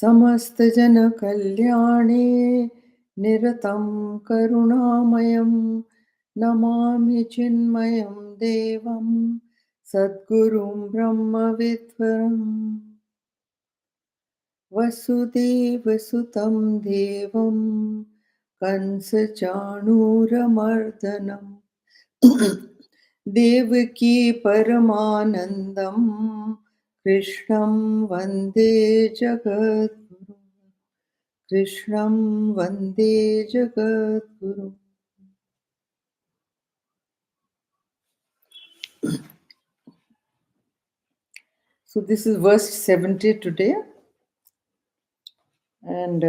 समस्त जन कल्याणे निरतं करुणामयं नमामि चिन्मयं देवं सद्गुरुं ब्रह्मविद्वरम् वसुदेवसुतं देवं कंसचाणूरमर्दनम् देवकी परमानन्दं कृष्णं वन्दे जगद्गुरुं कृष्णं वन्दे जगद्गुरुम्. So this is verse 70 today, and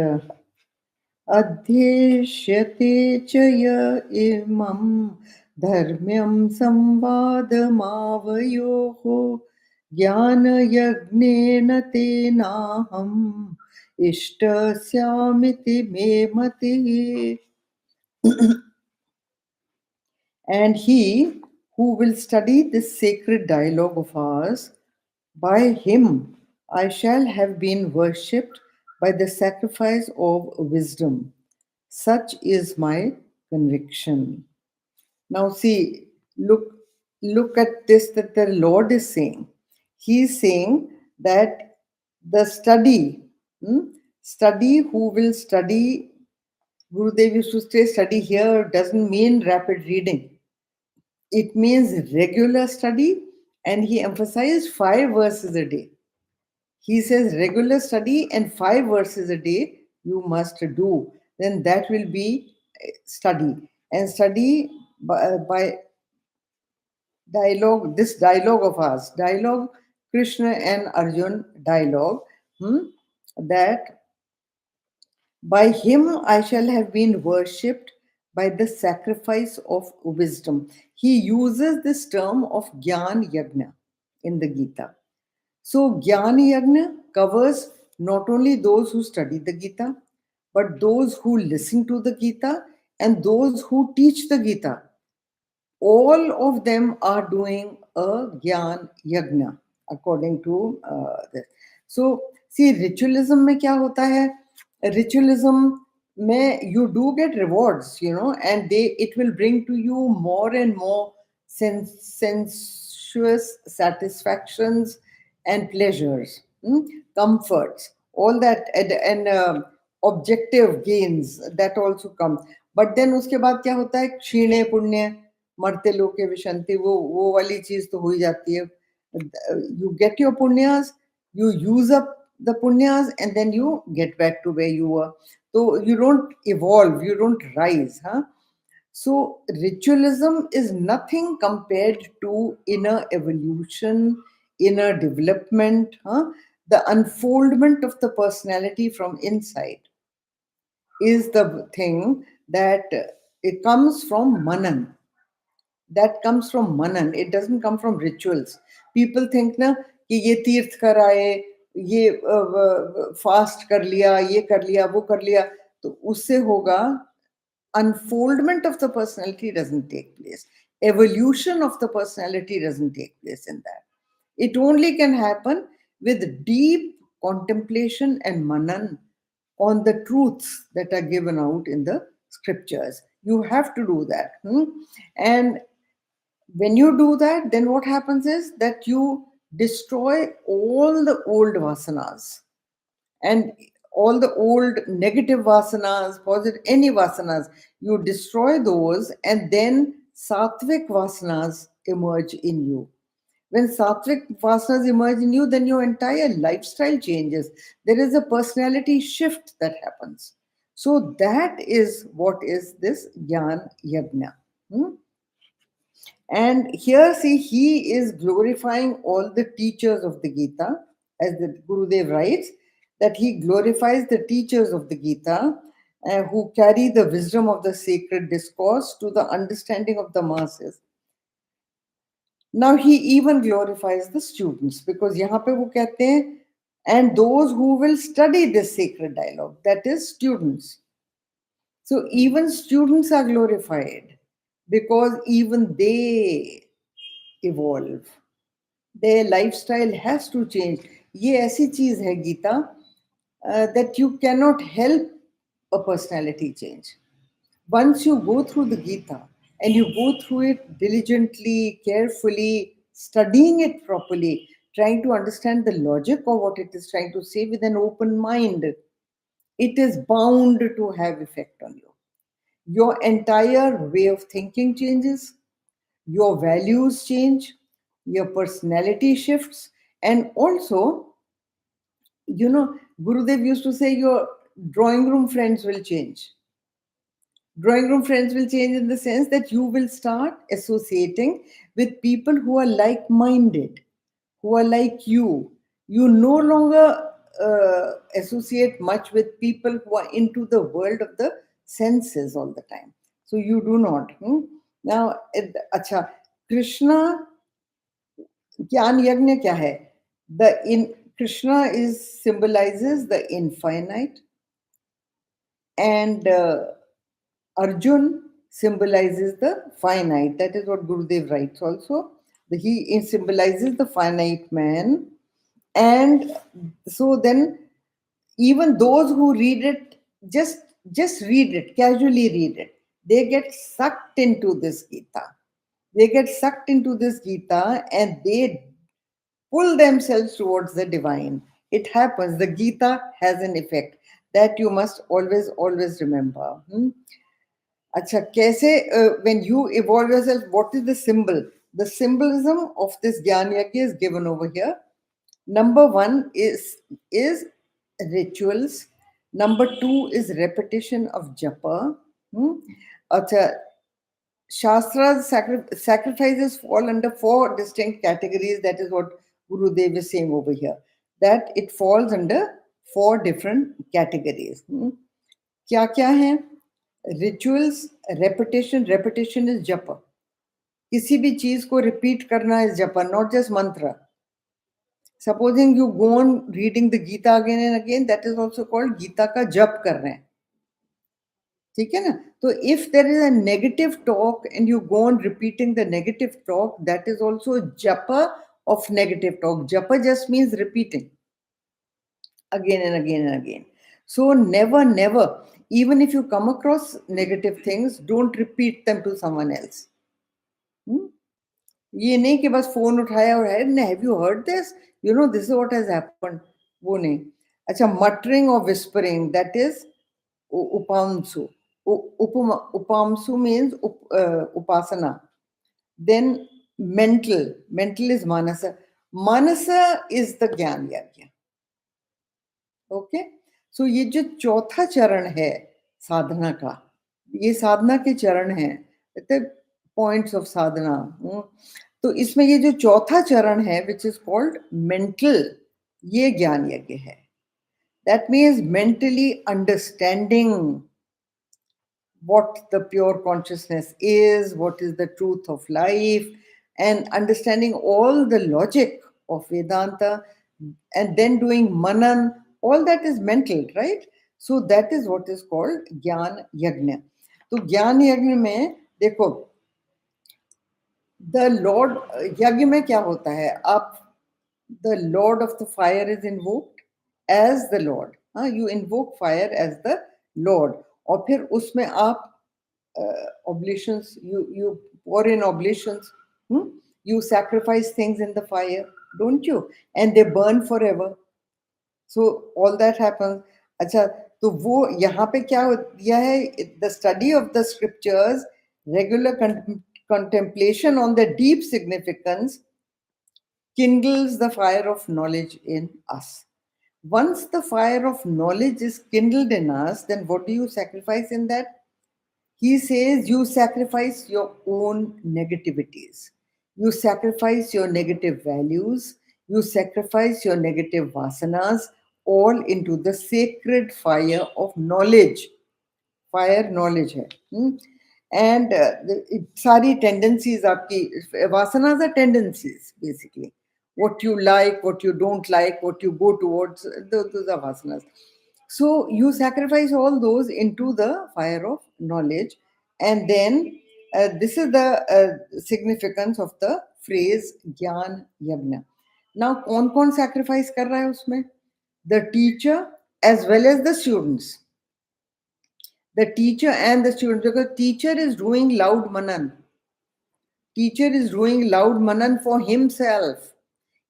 Adhyeshyate chaya imam dharmyam samvadamavayoho jnana yagnena tenaham ishtasyamiti me mati. And he who will study this sacred dialogue of ours, by him I shall have been worshipped by the sacrifice of wisdom. Such is my conviction. Now see, look at this that the Lord is saying. He is saying that the study, who will study, Gurudev used to say study here doesn't mean rapid reading. It means regular study, and he emphasized 5 verses a day. He says regular study and 5 verses a day you must do. Then that will be study. And study by dialogue, this dialogue of ours, dialogue, Krishna and Arjun dialogue, that by him I shall have been worshipped by the sacrifice of wisdom. He uses this term of gyan yagna in the Gita. So gyan yagna covers not only those who study the Gita, but those who listen to the Gita and those who teach the Gita. All of them are doing a gyan yagna according to this. So see, ritualism में क्या होता है? Ritualism में you do get rewards, and it will bring to you more and more sensuous satisfactions and pleasures, comforts, all that, and objective gains that also come. But then उसके बाद क्या होता है? क्षीणे पुण्य मरते लोके विशंति, वो वाली चीज तो हो ही जाती है. You get your punyas, you use up the punyas, and then you get back to where you were. So you don't evolve, you don't rise. So ritualism is nothing compared to inner evolution, inner development, the unfoldment of the personality from inside is the thing that it comes from manan. That comes from manan. It doesn't come from rituals. People think na कि ये तीर्थ कर आए, ये fast कर लिया, ये कर लिया, वो कर लिया, तो उससे होगा. Unfoldment of the personality doesn't take place. Evolution of the personality doesn't take place in that. It only can happen with deep contemplation and manan on the truths that are given out in the scriptures. You have to do that. And when you do that, then what happens is that you destroy all the old vasanas and all the old negative vasanas, positive, any vasanas, you destroy those, and then sattvic vasanas emerge in you. When sattvic vasanas emerge in you, then your entire lifestyle changes. There is a personality shift that happens. So that is what is this Gyan Yagna. And here, see, he is glorifying all the teachers of the Gita, as the Gurudev writes, that he glorifies the teachers of the Gita who carry the wisdom of the sacred discourse to the understanding of the masses. Now he even glorifies the students, because यहाँ पे वो कहते हैं, and those who will study this sacred dialogue, that is students. So even students are glorified, because even they evolve. Their lifestyle has to change. ये ऐसी चीज है Gita, that you cannot help a personality change. Once you go through the Gita and you go through it diligently, carefully, studying it properly, trying to understand the logic of what it is trying to say with an open mind, it is bound to have effect on you. Your entire way of thinking changes, your values change, your personality shifts, and also, Gurudev used to say your drawing room friends will change. Drawing room friends will change in the sense that you will start associating with people who are like minded, who are like you. You no longer associate much with people who are into the world of the senses all the time. So you do not. Now, acha, Krishna ज्ञान यज्ञ क्या है? The in Krishna is symbolizes the infinite, and Arjun symbolizes the finite. That is what Gurudev writes also. He symbolizes the finite man, and so then even those who read it, just read it, casually read it, they get sucked into this Gita. They get sucked into this Gita and they pull themselves towards the divine. It happens. The Gita has an effect that you must always remember. Acha, kaise, when you evolve yourself, what is the symbol? The symbolism of this Gyan Yagya is given over here. Number one is rituals. Number two is repetition of japa. Acha, Shastra's sacrifices fall under four distinct categories. That is what Guru Dev is saying over here. That it falls under four different categories. क्या क्या है? Rituals, repetition is japa. किसी भी चीज को repeat करना is japa, not just mantra. Supposing you go on reading the Gita again and again, that is also called Gita का जप कर रहे हैं. ठीक है ना? तो if there is a negative talk and you go on repeating the negative talk, that is also japa of negative talk. Japa just means repeating again and again and again. So never, even if you come across negative things, don't repeat them to someone else. ये नहीं कि बस phone उठाया और है ना, have you heard this, this is what has happened, वो नहीं. अच्छा, मटरिंग और whispering, that is upamsu. Upamsu means upasana. Then mental is manasa. Manasa is the gyan yagya. Okay, so ये जो चौथा चरण है साधना का, ये साधना के चरण है, पॉइंट्स ऑफ साधना. तो इसमें ये जो चौथा चरण है विच इज कॉल्ड मेंटल, ये ज्ञान यज्ञ है. That means mentally understanding what the pure consciousness is, what is the truth of life, and understanding all the logic of Vedanta, and then doing manan. All that is mental, right? So that is what is called Gyan Yagna. तो ज्ञान यज्ञ में देखो, the Lord यज्ञ में क्या होता है, आप the lord of the fire is invoked as the lord. You invoke fire as the lord, और फिर उसमें आप oblations, you pour in oblations, you sacrifice things in the fire, don't you? And they burn forever. So all that happens. अच्छा, तो वो यहाँ पे क्या दिया है, the study of the scriptures, regular contemplation on the deep significance kindles the fire of knowledge in us. Once the fire of knowledge is kindled in us, then what do you sacrifice in that? He says you sacrifice your own negativities. You sacrifice your negative values. You sacrifice your negative vasanas, all into the sacred fire of knowledge. Fire knowledge है. And सारी tendencies आपकी, vasanas are tendencies basically. What you like, what you don't like, what you go towards, those are vasanas. So you sacrifice all those into the fire of knowledge, and then This is the significance of the phrase gyan yagna. Now, कौन sacrifice कर रहा है उसमें? The teacher as well as the students. The teacher and the students, because teacher is doing loud manan. Teacher is doing loud manan for himself.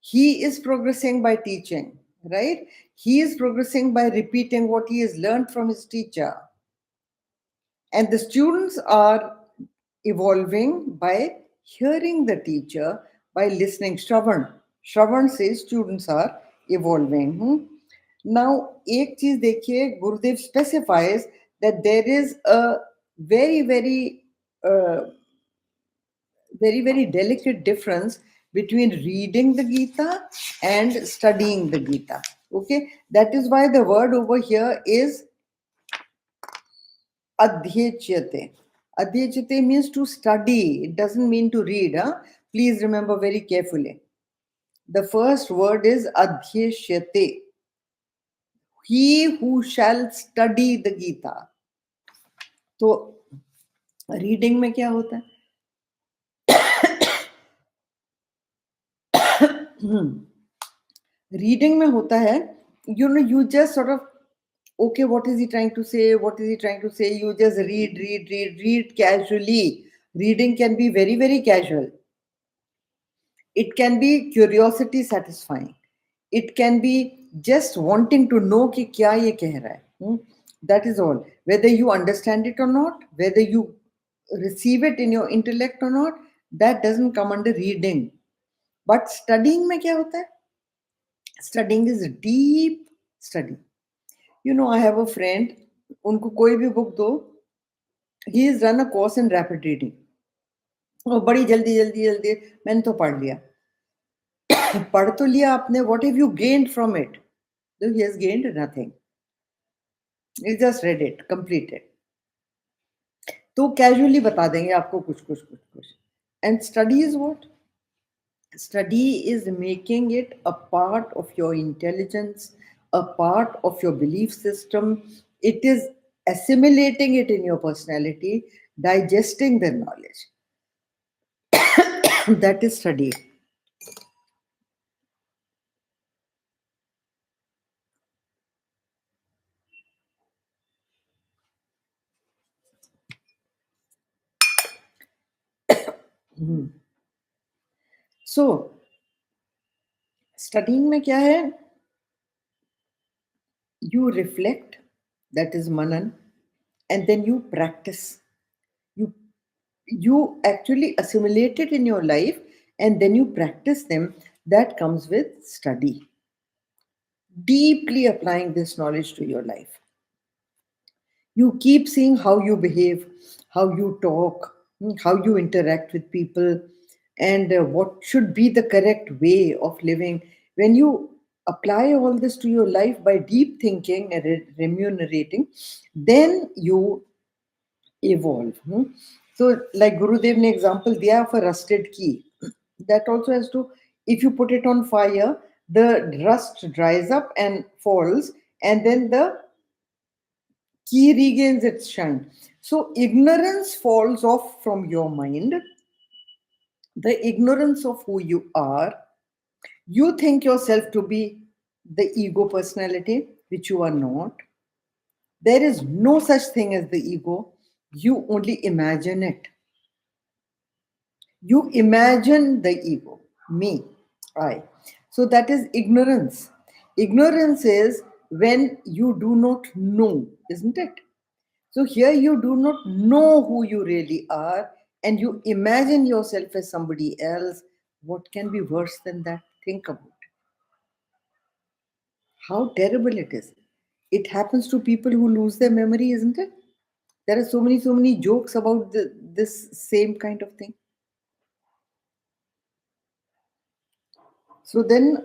He is progressing by teaching, right? He is progressing by repeating what he has learned from his teacher. And the students are evolving by hearing the teacher, by listening. Shravan says students are evolving. Now, एक चीज देखिए, Gurudev specifies that there is a very, very delicate difference between reading the Gita and studying the Gita. Okay, that is why the word over here is adhyechyate. Adhyechyate means to study. It doesn't mean to read. Please remember very carefully. The first word is adhyechyate. He who shall study the Gita. तो reading में क्या होता है? Reading में होता है, you just sort of, okay, what is he trying to say? What is he trying to say? You just read casually. Reading can be very, very casual. It can be curiosity satisfying. It can be just wanting to know कि क्या ये कह रहा है. That is all. Whether you understand it or not, whether you receive it in your intellect or not, that doesn't come under reading. But studying में क्या होता है? Studying is deep study. I have a friend, उनको कोई भी book दो, he has done a course in rapid reading. और बड़ी जल्दी मैंने तो पढ़ लिया. पढ़ तो लिया आपने, what have you gained from it? So he has gained nothing. He just read it, completed. तो casually बता देंगे आपको कुछ. And study is what? Study is making it a part of your intelligence, a part of your belief system. It is assimilating it in your personality, digesting the knowledge. That is study. So, studying में क्या है? You reflect, that is manan, and then you practice. You actually assimilate it in your life, and then you practice them. That comes with study. Deeply applying this knowledge to your life. You keep seeing how you behave, how you talk, how you interact with people, and what should be the correct way of living. When you apply all this to your life by deep thinking and remunerating, then you evolve. So, like Gurudev ne example diya of a rusted key. That also has to, if you put it on fire, the rust dries up and falls, and then the key regains its shine. So, ignorance falls off from your mind. The ignorance of who you are. You think yourself to be the ego personality, which you are not. There is no such thing as the ego. You only imagine it. You imagine the ego, me, I. So that is ignorance. Ignorance is when you do not know, isn't it? So here you do not know who you really are, and you imagine yourself as somebody else. What can be worse than that? Think about it. How terrible it is. It happens to people who lose their memory, isn't it? There are so many jokes about this same kind of thing. So then,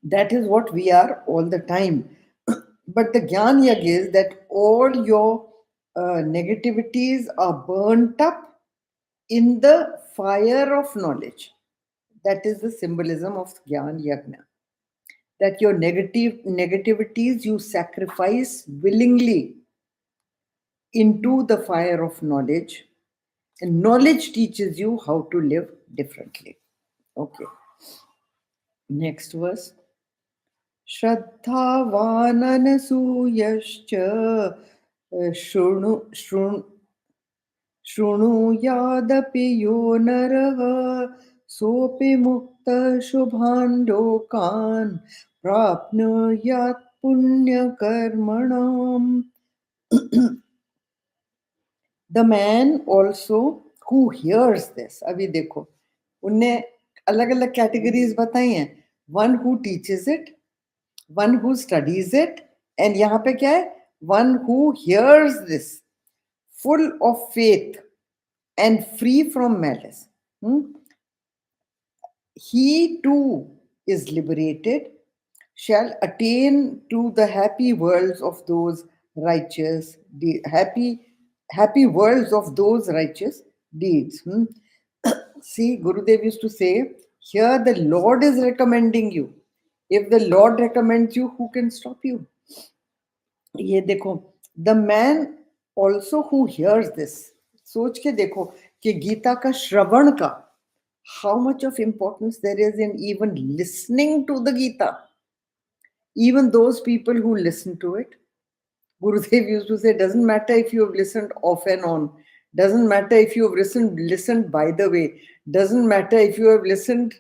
that is what we are all the time. But the Gyan Yag is that all your negativities are burnt up in the fire of knowledge. That is the symbolism of Gyan Yagna. That your negativities you sacrifice willingly into the fire of knowledge. And knowledge teaches you how to live differently. Okay, next verse. Shraddhavananasuyascha शृणु शृणुयादपि यो नरः सोऽपि मुक्तः शुभान् लोकान् प्राप्नुयात् पुण्यकर्मणाम्. The man also who hears this, अभी देखो उनने अलग अलग कैटेगरीज बताई हैं. One who teaches it, one who studies it, and यहाँ पे क्या है? One who hears this, full of faith and free from malice. He too is liberated, shall attain to the happy worlds of those righteous happy worlds of those righteous deeds. See, Gurudev used to say, here the Lord is recommending you. If the Lord recommends you, who can stop you? ये देखो, the man also who hears this, सोच के देखो कि गीता का श्रवण का how much of importance there is in even listening to the Gita. Even those people who listen to it, Gurudev used to say, doesn't matter if you have listened off and on, doesn't matter if you have listened by the way, doesn't matter if you have listened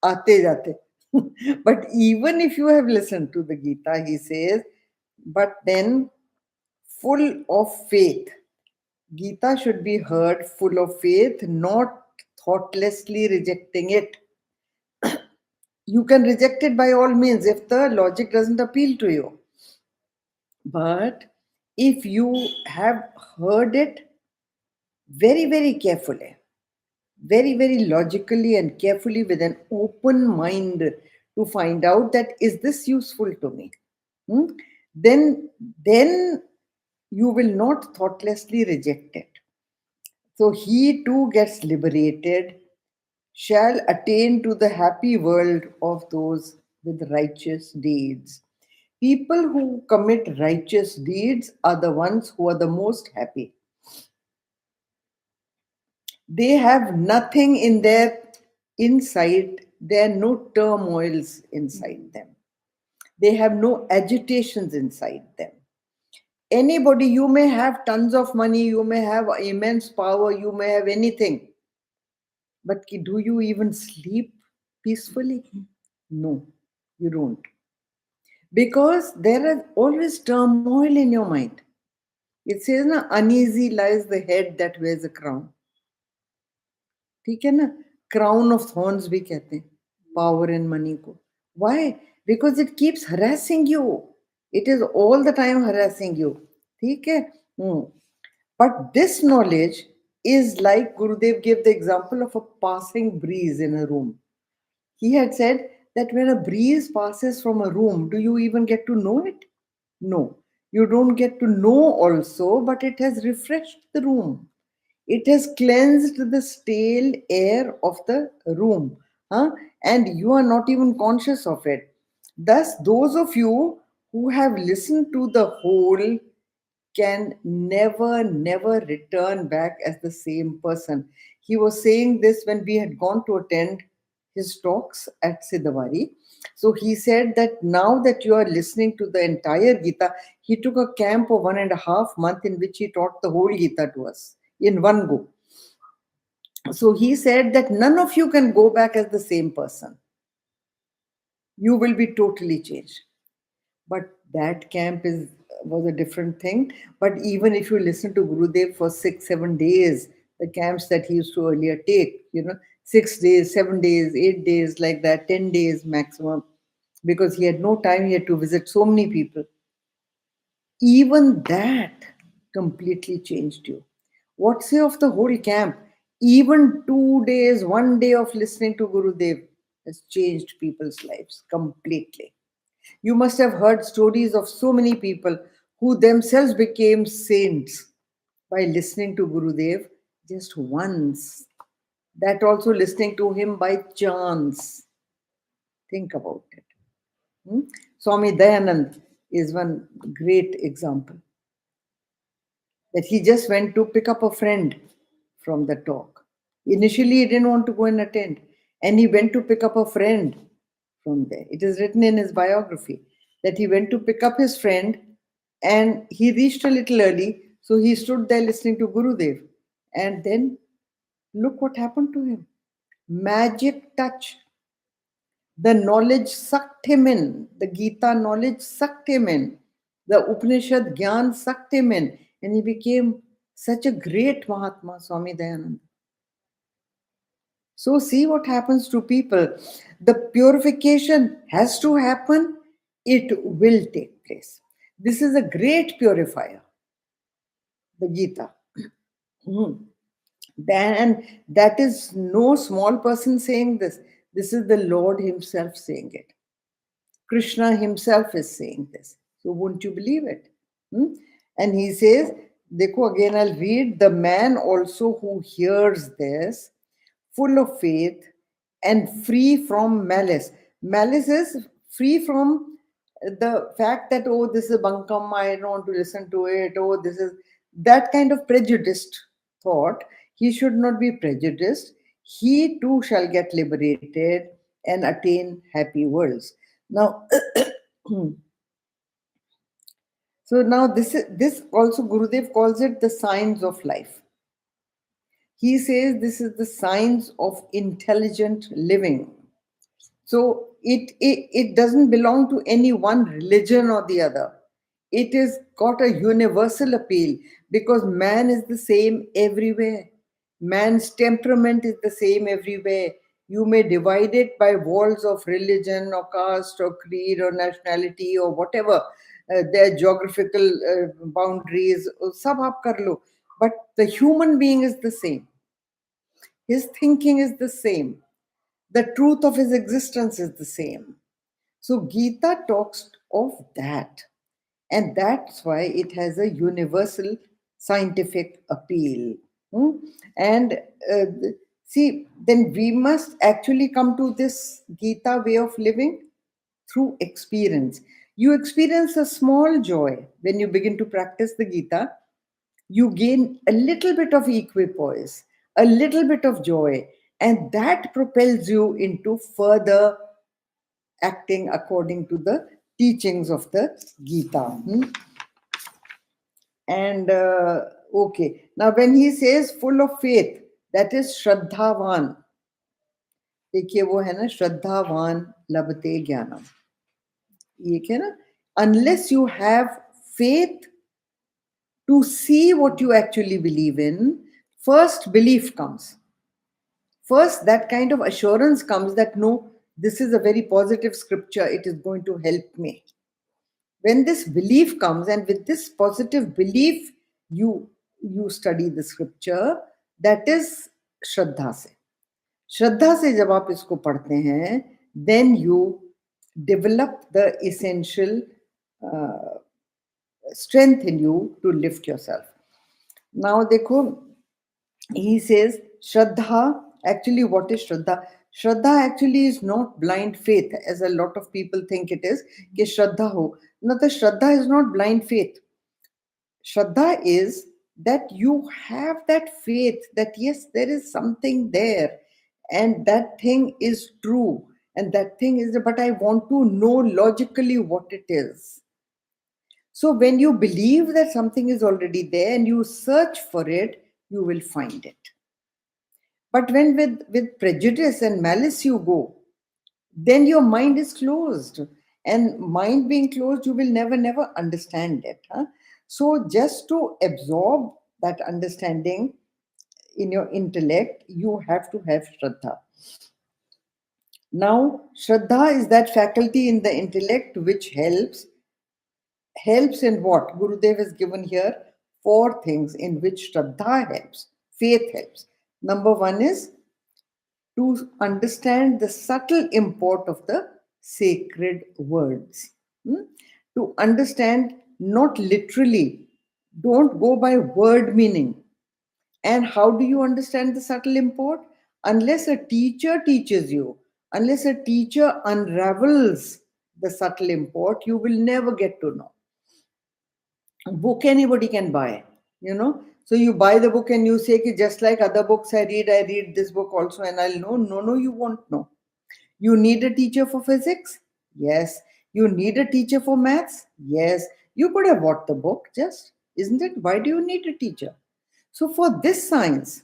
aate jate. But even if you have listened to the Gita, he says, but then full of faith. Gita should be heard full of faith, not thoughtlessly rejecting it. You can reject it by all means if the logic doesn't appeal to you. But if you have heard it very, very carefully, very, very logically and carefully with an open mind to find out that is this useful to me, hmm? then you will not thoughtlessly reject it. So he too gets liberated, shall attain to the happy world of those with righteous deeds. People who commit righteous deeds are the ones who are the most happy. They have nothing in their inside, there are no turmoils inside them. They have no agitations inside them. Anybody, you may have tons of money, you may have immense power, you may have anything. But do you even sleep peacefully? No, you don't. Because there is always turmoil in your mind. It says, na, uneasy lies the head that wears a crown. ठीक है ना? Crown of thorns भी कहते हैं power and money को. Why? Because it keeps harassing you. It is all the time harassing you. ठीक है? But this knowledge is like Gurudev gave the example of a passing breeze in a room. He had said that when a breeze passes from a room, do you even get to know it? No. You don't get to know also, but it has refreshed the room. It has cleansed the stale air of the room, and you are not even conscious of it. Thus, those of you who have listened to the whole can never return back as the same person. He was saying this when we had gone to attend his talks at Sidhbari. So he said that now that you are listening to the entire Gita, he took a camp of 1.5 months in which he taught the whole Gita to us in one go. So he said that none of you can go back as the same person. You will be totally changed. But that camp was a different thing. But even if you listen to Gurudev for 6-7 days, the camps that he used to earlier take, 6 days, 7 days, 8 days, like that, 10 days maximum, because he had no time, he had to visit so many people. Even that completely changed you. What say of the whole camp? Even 2 days, 1 day of listening to Gurudev has changed people's lives completely. You must have heard stories of so many people who themselves became saints by listening to Gurudev just once. That also listening to him by chance. Think about it. Swami Dayanand is one great example. That he just went to pick up a friend from the talk. Initially, he didn't want to go and attend, and he went to pick up a friend from there. It is written in his biography that he went to pick up his friend, and he reached a little early, so he stood there listening to Gurudev. And then look what happened to him. Magic touch. The knowledge sucked him in. The Geeta knowledge sucked him in. The Upanishad Gyan sucked him in. And he became such a great Mahatma, Swami Dayananda. So see what happens to people. The purification has to happen. It will take place. This is a great purifier, the Geeta. And that is no small person saying this. This is the Lord himself saying it. Krishna himself is saying this. So won't you believe it? And he says, Dekho, again I'll read, the man also who hears this, full of faith and free from malice. Malice is free from the fact that, oh, this is bunkam, I don't want to listen to it, oh, this is that kind of prejudiced thought. He should not be prejudiced. He too shall get liberated and attain happy worlds. Now, so now this also Gurudev calls it the signs of life. He says this is the signs of intelligent living. So it doesn't belong to any one religion or the other. It has got a universal appeal because man is the same everywhere. Man's temperament is the same everywhere. You may divide it by walls of religion or caste or creed or nationality or whatever, their geographical boundaries, sab aap kar lo. But the human being is the same. His thinking is the same. The truth of his existence is the same. So Gita talks of that. And that's why it has a universal scientific appeal. And see, then we must actually come to this Gita way of living through experience. You experience a small joy when you begin to practice the Gita. You gain a little bit of equipoise, a little bit of joy, and that propels you into further acting according to the teachings of the Gita. And okay, now when he says full of faith, that is Shraddhavan. देखिए वो है ना श्रद्धावान लभते ज्ञानम, ये क्या ना, unless you have faith to see what you actually believe in, first belief comes. First, that kind of assurance comes that no, this is a very positive scripture, it is going to help me. When this belief comes, and with this positive belief, you study the scripture, that is Shraddha se. Shraddha se jab aap isko padhte hain, then you develop the essential strength in you to lift yourself. Now, dekho, he says, Shraddha, actually, what is Shraddha? Shraddha actually is not blind faith, as a lot of people think it is. Ki Shraddha ho. No, the Shraddha is not blind faith. Shraddha is that you have that faith that yes, there is something there, and that thing is true, and that thing is, but I want to know logically what it is. So when you believe that something is already there and you search for it, you will find it. But when with prejudice and malice you go, then your mind is closed. And mind being closed, you will never understand it. So just to absorb that understanding in your intellect, you have to have Shraddha. Now, Shraddha is that faculty in the intellect which helps in what? Gurudev has given here 4 things in which Shraddha helps, faith helps. Number 1 is to understand the subtle import of the sacred words. To understand not literally, don't go by word meaning. And how do you understand the subtle import? Unless a teacher teaches you, unless a teacher unravels the subtle import, you will never get to know. Book anybody can buy, So you buy the book and you say कि just like other books I read this book also and I'll know. No, you won't know. You need a teacher for physics? Yes. You need a teacher for maths? Yes. You could have bought the book just, isn't it? Why do you need a teacher? So for this science,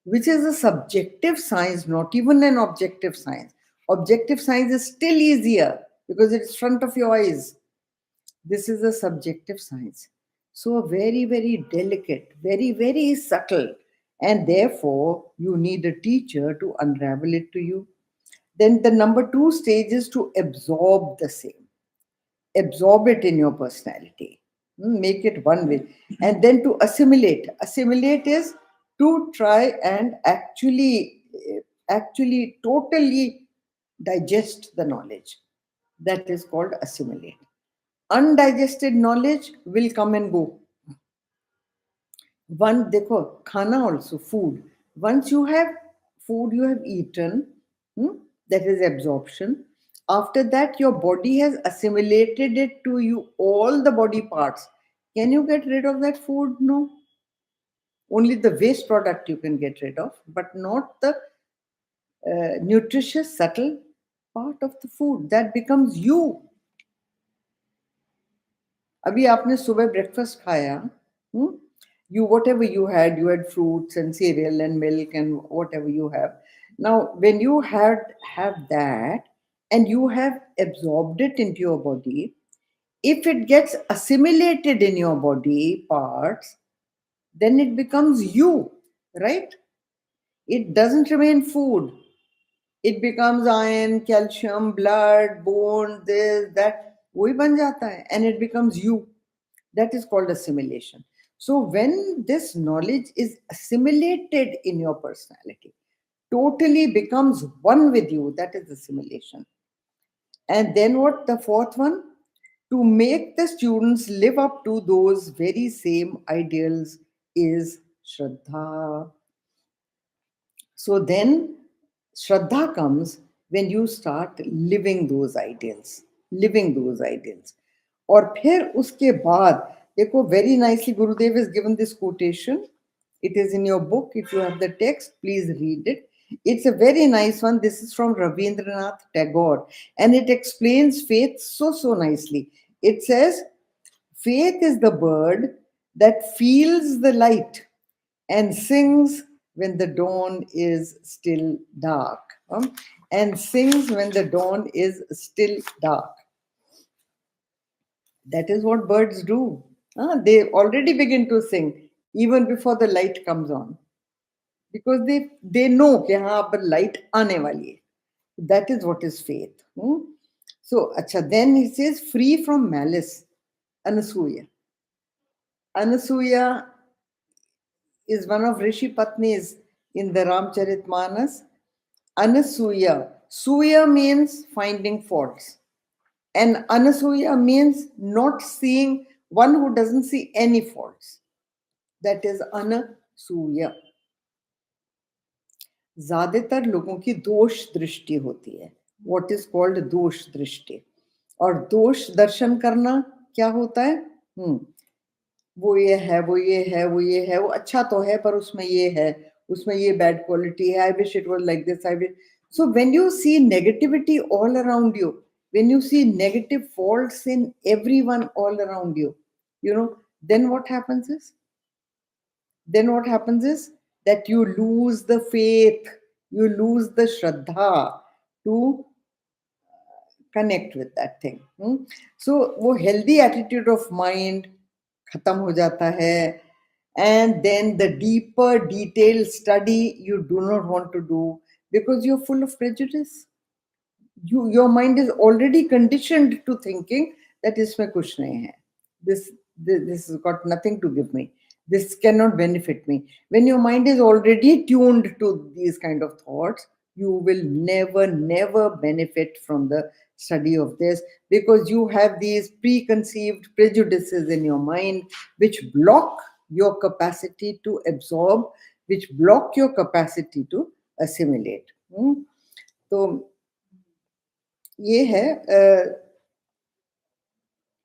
which is a subjective science, not even an objective science. Objective science is still easier because it's front of your eyes. This is a subjective science. So very, very delicate, very, very subtle. And therefore, you need a teacher to unravel it to you. Then the number two stage is to absorb the same, absorb it in your personality. Make it one with. And then to assimilate. Assimilate is to try and actually totally digest the knowledge. That is called assimilate. Undigested knowledge will come and go. One, देखो, खाना also, food. Once you have food, you have eaten, that is absorption. After that, your body has assimilated it to you, all the body parts. Can you get rid of that food? No. Only the waste product you can get rid of, but not the nutritious, subtle part of the food. That becomes you. अभी आपने सुबह breakfast खाया, you whatever you had fruits and cereal and milk and whatever you have. Now when you have that and you have absorbed it into your body, if it gets assimilated in your body parts, then it becomes you, right? It doesn't remain food. It becomes iron, calcium, blood, bone, this, that, वही बन जाता है, and it becomes you. That is called assimilation. So when this knowledge is assimilated in your personality, totally becomes one with you, that is assimilation. And then what? The fourth one, to make the students live up to those very same ideals is Shraddha. So then Shraddha comes when you start living those ideals, living those ideals. और फिर उसके बाद देखो, very nicely Gurudev has given this quotation. It is in your book. If you have the text, please read it. It's a very nice one. This is from Rabindranath Tagore, and it explains faith so nicely. It says, faith is the bird that feels the light and sings when the dawn is still dark. And sings when the dawn is still dark. That is what birds do. They already begin to sing even before the light comes on, because they know कि हाँ अब light आने वाली है. That is what is faith. So अच्छा, then he says, free from malice, Anasuya. Anasuya is one of Rishi Patnis in the Ramcharitmanas. Anasuya. Suya means finding faults. And Anasuya means not seeing, one who doesn't see any faults. That is Anasuya. ज्यादातर लोगों की दोष दृष्टि होती है. What is called दोष दृष्टि. और दोष दर्शन करना क्या होता है? वो ये है, वो ये है, वो ये है, वो अच्छा तो है पर उसमें ये है, उसमें ये bad quality है. I wish it was like this. I wish. So when you see negativity all around you, when you see negative faults in everyone all around you, then what happens is that you lose the faith, you lose the Shraddha to connect with that thing. So वो healthy attitude of mind खत्म हो जाता है, and then the deeper detailed study you do not want to do because you're full of prejudice. Your mind is already conditioned to thinking that इसमें कुछ नहीं है. This has got nothing to give me. This cannot benefit me. When your mind is already tuned to these kind of thoughts, you will never benefit from the study of this, because you have these preconceived prejudices in your mind which block your capacity to absorb, which block your capacity to assimilate. तो ये है.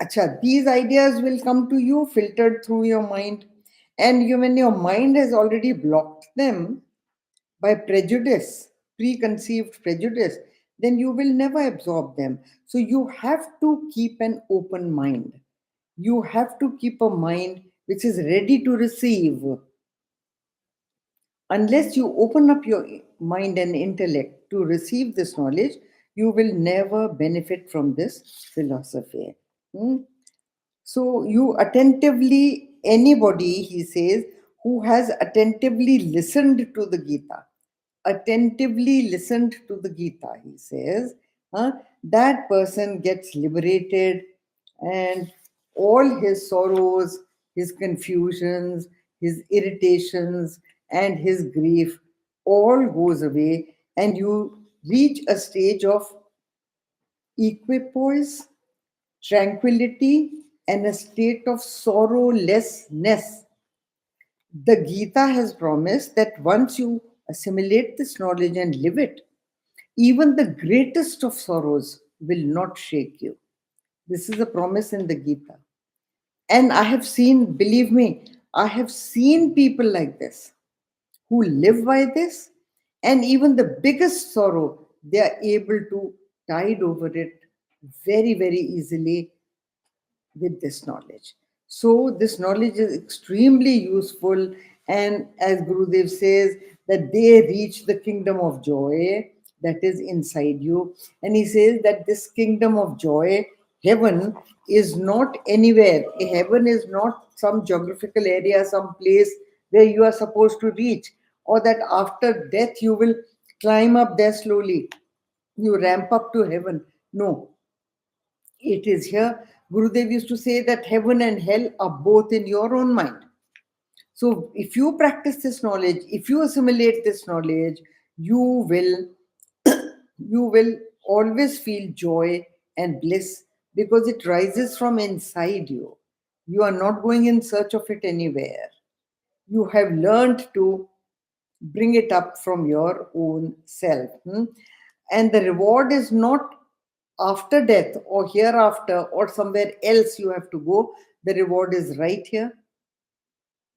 अच्छा, these ideas will come to you filtered through your mind, And when your mind has already blocked them by prejudice, preconceived prejudice, then you will never absorb them. So you have to keep an open mind. You have to keep a mind which is ready to receive. Unless you open up your mind and intellect to receive this knowledge, you will never benefit from this philosophy. Hmm? So, you attentively, anybody, he says, who has attentively listened to the Gita, attentively listened to the Gita, he says, that person gets liberated, and all his sorrows, his confusions, his irritations, and his grief all goes away, and you reach a stage of equipoise, tranquility, and a state of sorrowlessness. The Gita has promised that once you assimilate this knowledge and live it, even the greatest of sorrows will not shake you. This is a promise in the Gita. And I have seen, believe me, I have seen people like this who live by this, and even the biggest sorrow, they are able to tide over it very, very easily with this knowledge. So this knowledge is extremely useful, and as Gurudev says, that they reach the kingdom of joy that is inside you. And he says that this kingdom of joy, heaven, is not anywhere. Heaven is not some geographical area, some place where you are supposed to reach, or that after death you will climb up there slowly. You ramp up to heaven. No, it is here. Gurudev used to say that heaven and hell are both in your own mind. So if you practice this knowledge, if you assimilate this knowledge, you will you will always feel joy and bliss because it rises from inside you. You are not going in search of it anywhere. You have learned to bring it up from your own self. And the reward is not after death or hereafter or somewhere else you have to go. The reward is right here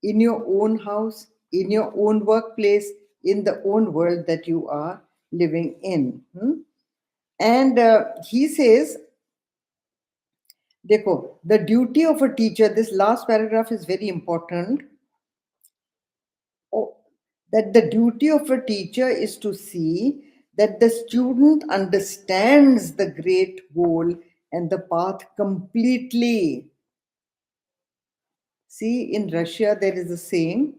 in your own house, in your own workplace, in the own world that you are living in. And he says, Dekho, the duty of a teacher, this last paragraph is very important. Oh, that the duty of a teacher is to see that the student understands the great goal and the path completely. See, in Russia, there is a saying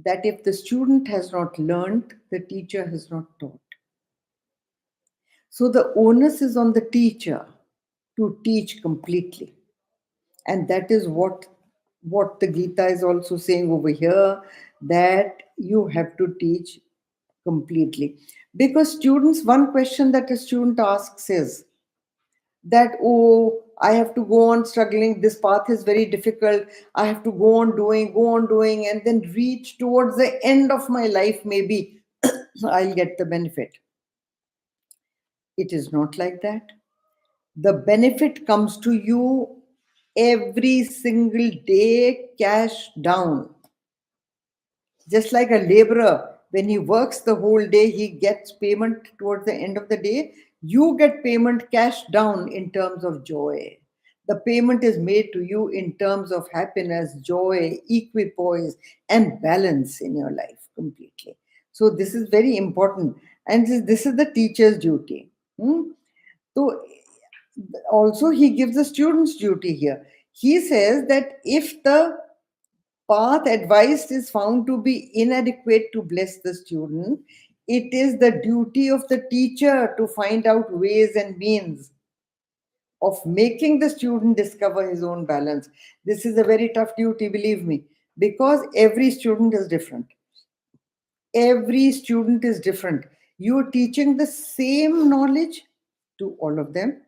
that if the student has not learned, the teacher has not taught. So the onus is on the teacher to teach completely. And that is what the Gita is also saying over here, that you have to teach completely. Because students, one question that a student asks is that, oh, I have to go on struggling, this path is very difficult, I have to go on doing, and then reach towards the end of my life, maybe I'll get the benefit. It is not like that. The benefit comes to you every single day, cash down. Just like a laborer, when he works the whole day, he gets payment towards the end of the day. You get payment cash down in terms of joy. The payment is made to you in terms of happiness, joy, equipoise, and balance in your life completely. So, this is very important. And this is the teacher's duty. So, also, he gives the student's duty here. He says that if the path advised is found to be inadequate to bless the student, it is the duty of the teacher to find out ways and means of making the student discover his own balance. This is a very tough duty, believe me, because every student is different. Every student is different. You're teaching the same knowledge to all of them,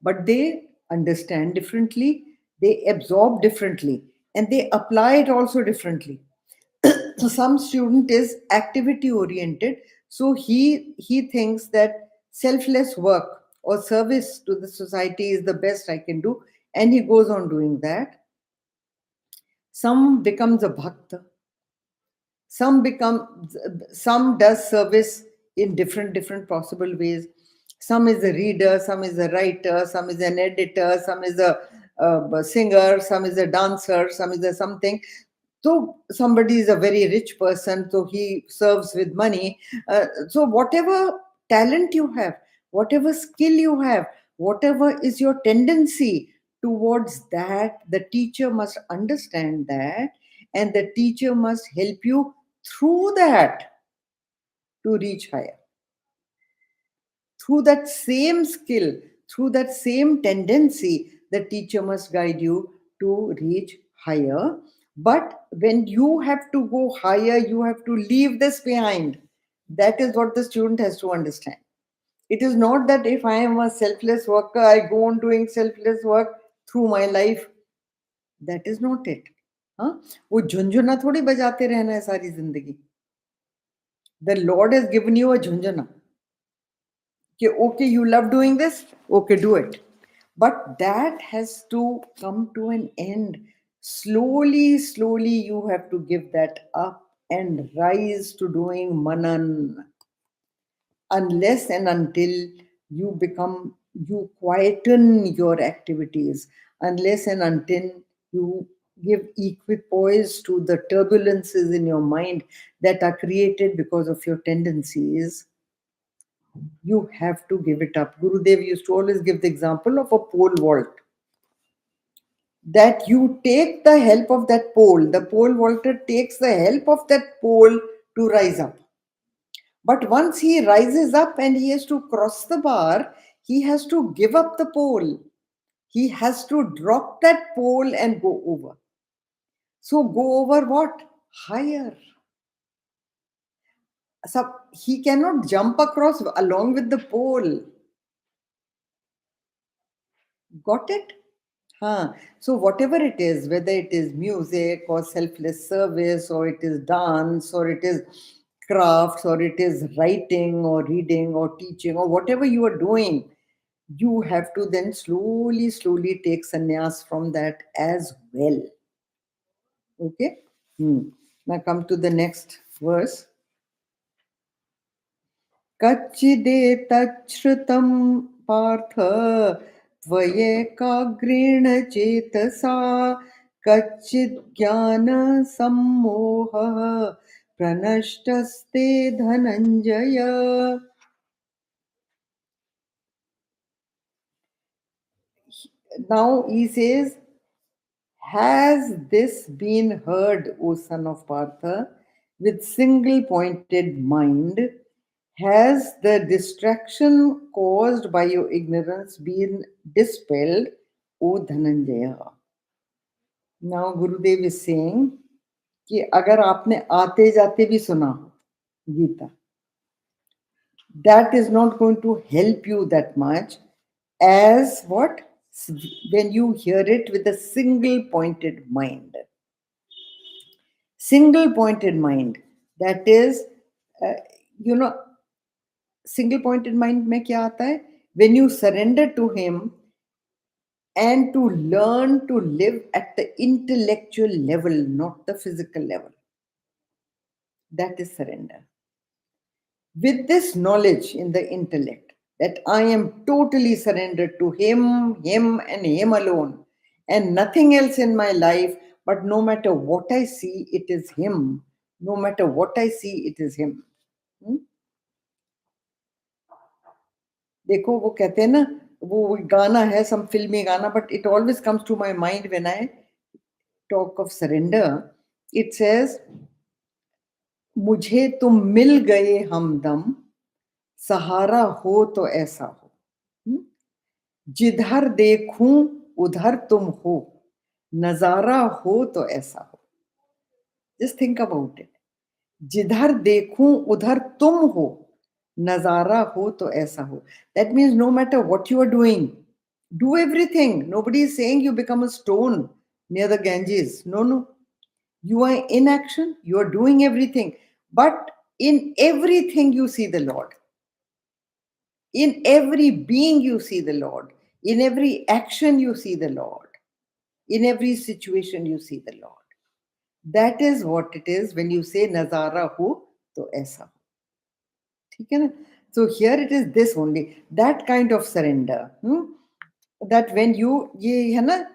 but they understand differently, they absorb differently, and they apply it also differently. So some student is activity oriented, so he thinks that selfless work or service to the society is the best I can do, and he goes on doing that. Some becomes a bhakta. Some does service in different possible ways. Some is a reader, some is a writer, some is an editor, some is a singer, some is a dancer, some is a something. So somebody is a very rich person, so he serves with money. So whatever talent you have, whatever skill you have, whatever is your tendency towards that, the teacher must understand that, and the teacher must help you through that to reach higher. Through that same skill, through that same tendency, the teacher must guide you to reach higher. But when you have to go higher, you have to leave this behind. That is what the student has to understand. It is not that if I am a selfless worker, I go on doing selfless work through my life. That is not it. हाँ, वो झुंझुना थोड़ी बजाते रहना है सारी जिंदगी. The Lord has given you a झुंझुना. Okay, you love doing this, okay, do it. But that has to come to an end. Slowly you have to give that up and rise to doing manan. Unless and until you quieten your activities, unless and until you give equipoise to the turbulences in your mind that are created because of your tendencies, you have to give it up. Gurudev used to always give the example of a pole vault. That you take the help of that pole, the pole vaulter takes the help of that pole to rise up. But once he rises up and he has to cross the bar, he has to give up the pole. He has to drop that pole and go over. So go over what? Higher. So he cannot jump across along with the pole. Got it? Huh. So whatever it is, whether it is music or selfless service or it is dance or it is crafts or it is writing or reading or teaching or whatever you are doing, you have to then slowly take sannyas from that as well. Okay? Now come to the next verse. कच्चिदेतच्छ्रुतं Partha त्वयैकाग्रेण चेतसा कच्चिज्ञानसम्मोहः प्रनष्टस्ते Dhananjay. Now he says, has this been heard, O son of Partha, with single pointed mind? Has the distraction caused by your ignorance been dispelled, O Dhananjaya? Now Gurudev is saying कि अगर आपने आते जाते भी सुना Gita, that is not going to help you that much as what? When you hear it with a single pointed mind. Single pointed mind. That is, uh, you know, single pointed mind में क्या आता है? When you surrender to him and to learn to live at the intellectual level, not the physical level. That is surrender. With this knowledge in the intellect that I am totally surrendered to him, and him alone, and nothing else in my life, but no matter what I see, it is him. No matter what I see, it is him. देखो वो कहते हैं ना, वो गाना है, some filmy गाना, but it always comes to my mind when I talk of surrender. It says, मुझे तुम मिल गए हमदम, सहारा हो तो ऐसा हो, जिधर देखूं उधर तुम हो, नजारा हो तो ऐसा हो. Just think about it. जिधर देखूं उधर तुम हो, नजारा हो तो ऐसा हो. That means no matter what you are doing, do everything. Nobody is saying you become a stone near the Ganges. No. You are in action, you are doing everything. But in everything you see the Lord. In every being you see the Lord. In every action you see the Lord. In every situation you see the Lord. That is what it is when you say nazara ho to aisa ho. ठीक है ना? So here it is this only, that kind of surrender, that when you ये है ना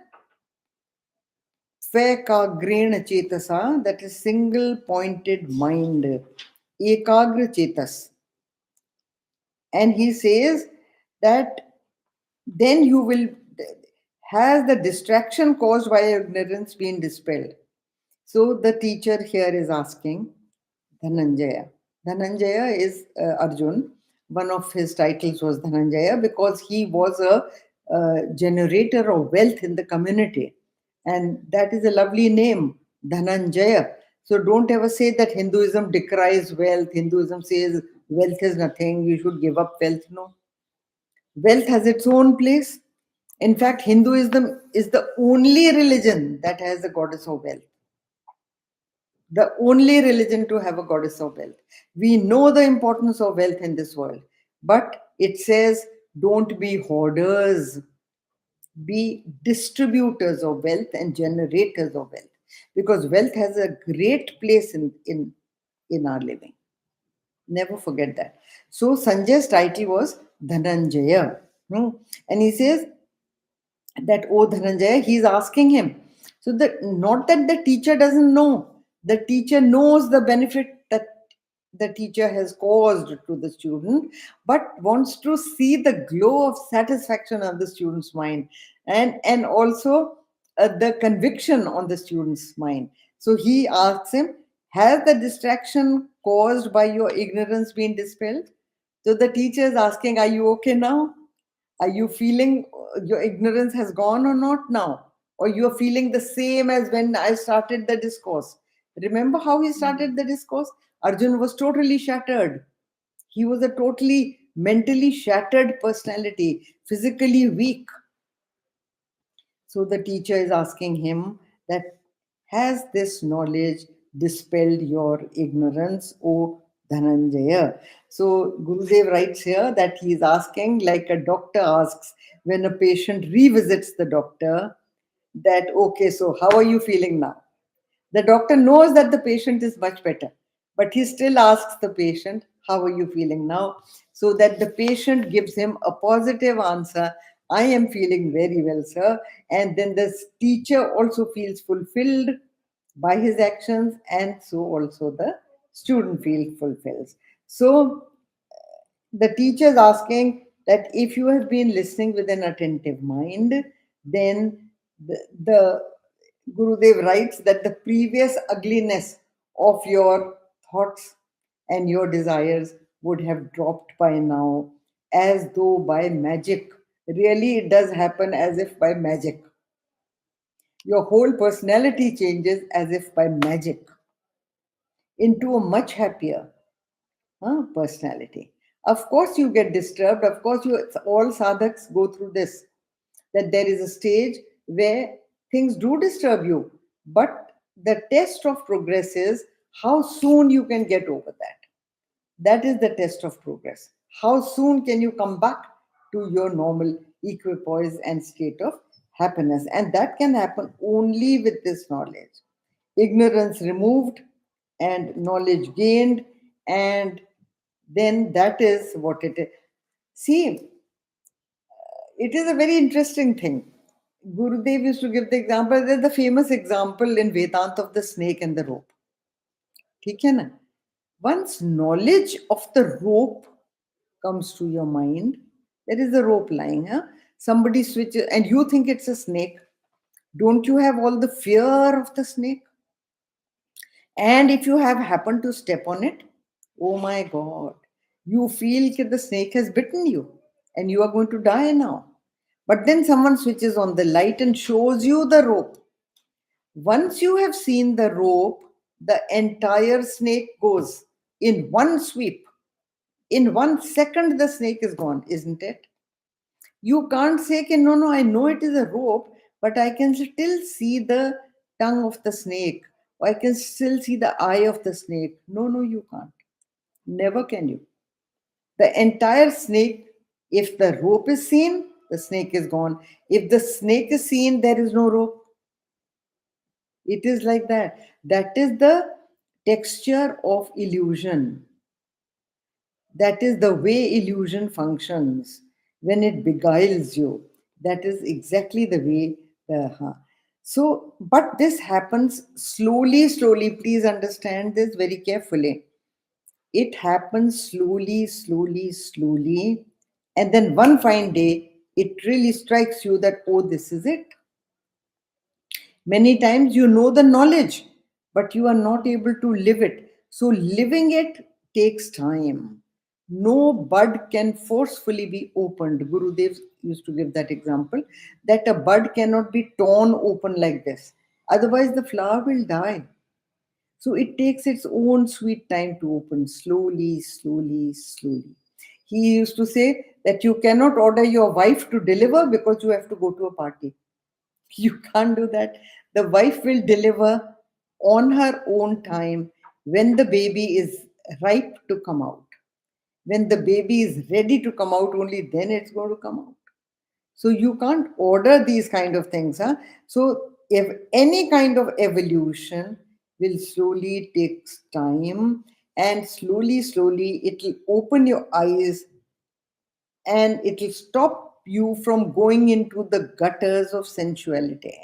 स्वैकाग्रेण चेतसा, that is single pointed mind, ekagra chetas. And he says that then you will, has the distraction caused by ignorance been dispelled? So the teacher here is asking Dhananjaya. Dhananjaya is Arjun. One of his titles was Dhananjaya because he was a generator of wealth in the community. And that is a lovely name, Dhananjaya. So don't ever say that Hinduism decries wealth. Hinduism says wealth is nothing, you should give up wealth. No. Wealth has its own place. In fact, Hinduism is the only religion that has a goddess of wealth, the only religion to have a goddess of wealth. We know the importance of wealth in this world, but it says don't be hoarders, be distributors of wealth and generators of wealth, because wealth has a great place in our living. Never forget that. So Sanjay's title was Dhananjaya. And he says that, oh Dhananjaya, he's asking him. So that not that the teacher doesn't know, the teacher knows the benefit that the teacher has caused to the student, but wants to see the glow of satisfaction on the student's mind, and also the conviction on the student's mind. So he asks him, has the distraction caused by your ignorance been dispelled? So the teacher is asking, are you okay now? Are you feeling your ignorance has gone or not now? Or you're feeling the same as when I started the discourse? Remember how he started the discourse? Arjun was totally shattered. He was a totally mentally shattered personality, physically weak. So the teacher is asking him that, has this knowledge dispelled your ignorance, O Dhananjaya? So Gurudev writes here that he is asking like a doctor asks when a patient revisits the doctor that, okay, so how are you feeling now? The doctor knows that the patient is much better, but he still asks the patient, how are you feeling now? So that the patient gives him a positive answer. I am feeling very well, sir. And then the teacher also feels fulfilled by his actions, and so also the student feels fulfilled. So the teacher is asking that if you have been listening with an attentive mind, then the Gurudev writes that the previous ugliness of your thoughts and your desires would have dropped by now, as though by magic. Really, it does happen as if by magic. Your whole personality changes as if by magic into a much happier personality. Of course, you get disturbed. Of course, all sadhaks go through this. That there is a stage where things do disturb you, but the test of progress is how soon you can get over that. That is the test of progress. How soon can you come back to your normal equipoise and state of happiness? And that can happen only with this knowledge. Ignorance removed and knowledge gained, and then that is what it is. See, it is a very interesting thing. Gurudev used to give the example. There's the famous example in Vedanta of the snake and the rope. ठीक है ना? Once knowledge of the rope comes to your mind, there is a rope lying. Somebody switches, and you think it's a snake. Don't you have all the fear of the snake? And if you have happened to step on it, oh my God, you feel that the snake has bitten you and you are going to die now. But then someone switches on the light and shows you the rope. Once you have seen the rope, the entire snake goes in one sweep. In 1 second, the snake is gone, isn't it? You can't say, no, no, I know it is a rope, but I can still see the tongue of the snake, or I can still see the eye of the snake. No, no, you can't. Never can you. The entire snake, if the rope is seen, the snake is gone. If the snake is seen, there is no rope. It is like that. That is the texture of illusion. That is the way illusion functions when it beguiles you. That is exactly the way so, but this happens slowly, slowly. Please understand this very carefully. It happens slowly, slowly, slowly. And then one fine day, it really strikes you that, oh, this is it. Many times you know the knowledge, but you are not able to live it. So, living it takes time. No bud can forcefully be opened. Gurudev used to give that example that a bud cannot be torn open like this. Otherwise, the flower will die. So, it takes its own sweet time to open slowly, slowly, slowly. He used to say that you cannot order your wife to deliver because you have to go to a party. You can't do that. The wife will deliver on her own time when the baby is ripe to come out. When the baby is ready to come out, only then it's going to come out. So you can't order these kind of things. Huh? So if any kind of evolution will slowly takes time, and slowly, slowly it will open your eyes, and it will stop you from going into the gutters of sensuality,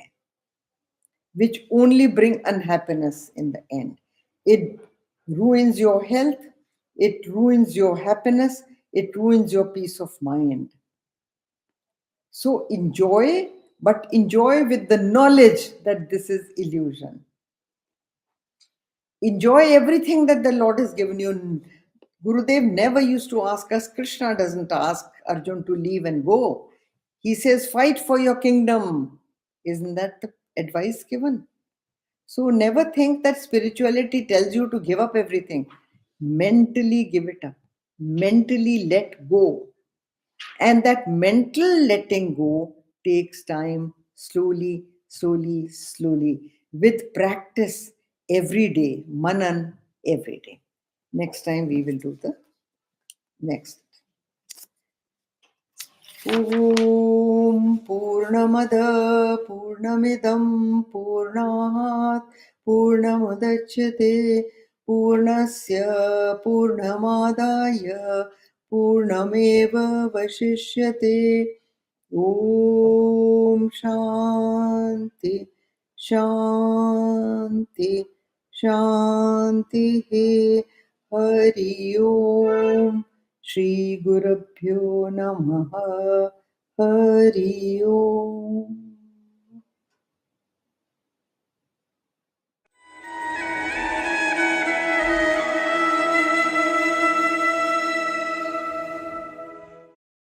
which only bring unhappiness in the end. It ruins your health, it ruins your happiness, it ruins your peace of mind. So enjoy, but enjoy with the knowledge that this is illusion. Enjoy everything that the Lord has given you. Gurudev never used to ask us, Krishna doesn't ask Arjun to leave and go. He says, fight for your kingdom. Isn't that the advice given? So never think that spirituality tells you to give up everything. Mentally give it up. Mentally let go. And that mental letting go takes time, slowly, slowly, slowly, with practice every day, manan every day. Next time we will do the next. Om Purnamada Purnamidam Purnat Purnamudachyate Purnasya Purnamadaya Purnameva Vashishyate. Om Shanti Shanti Shanti Hari Om Shri Gurubhyo Namaha Hari Om.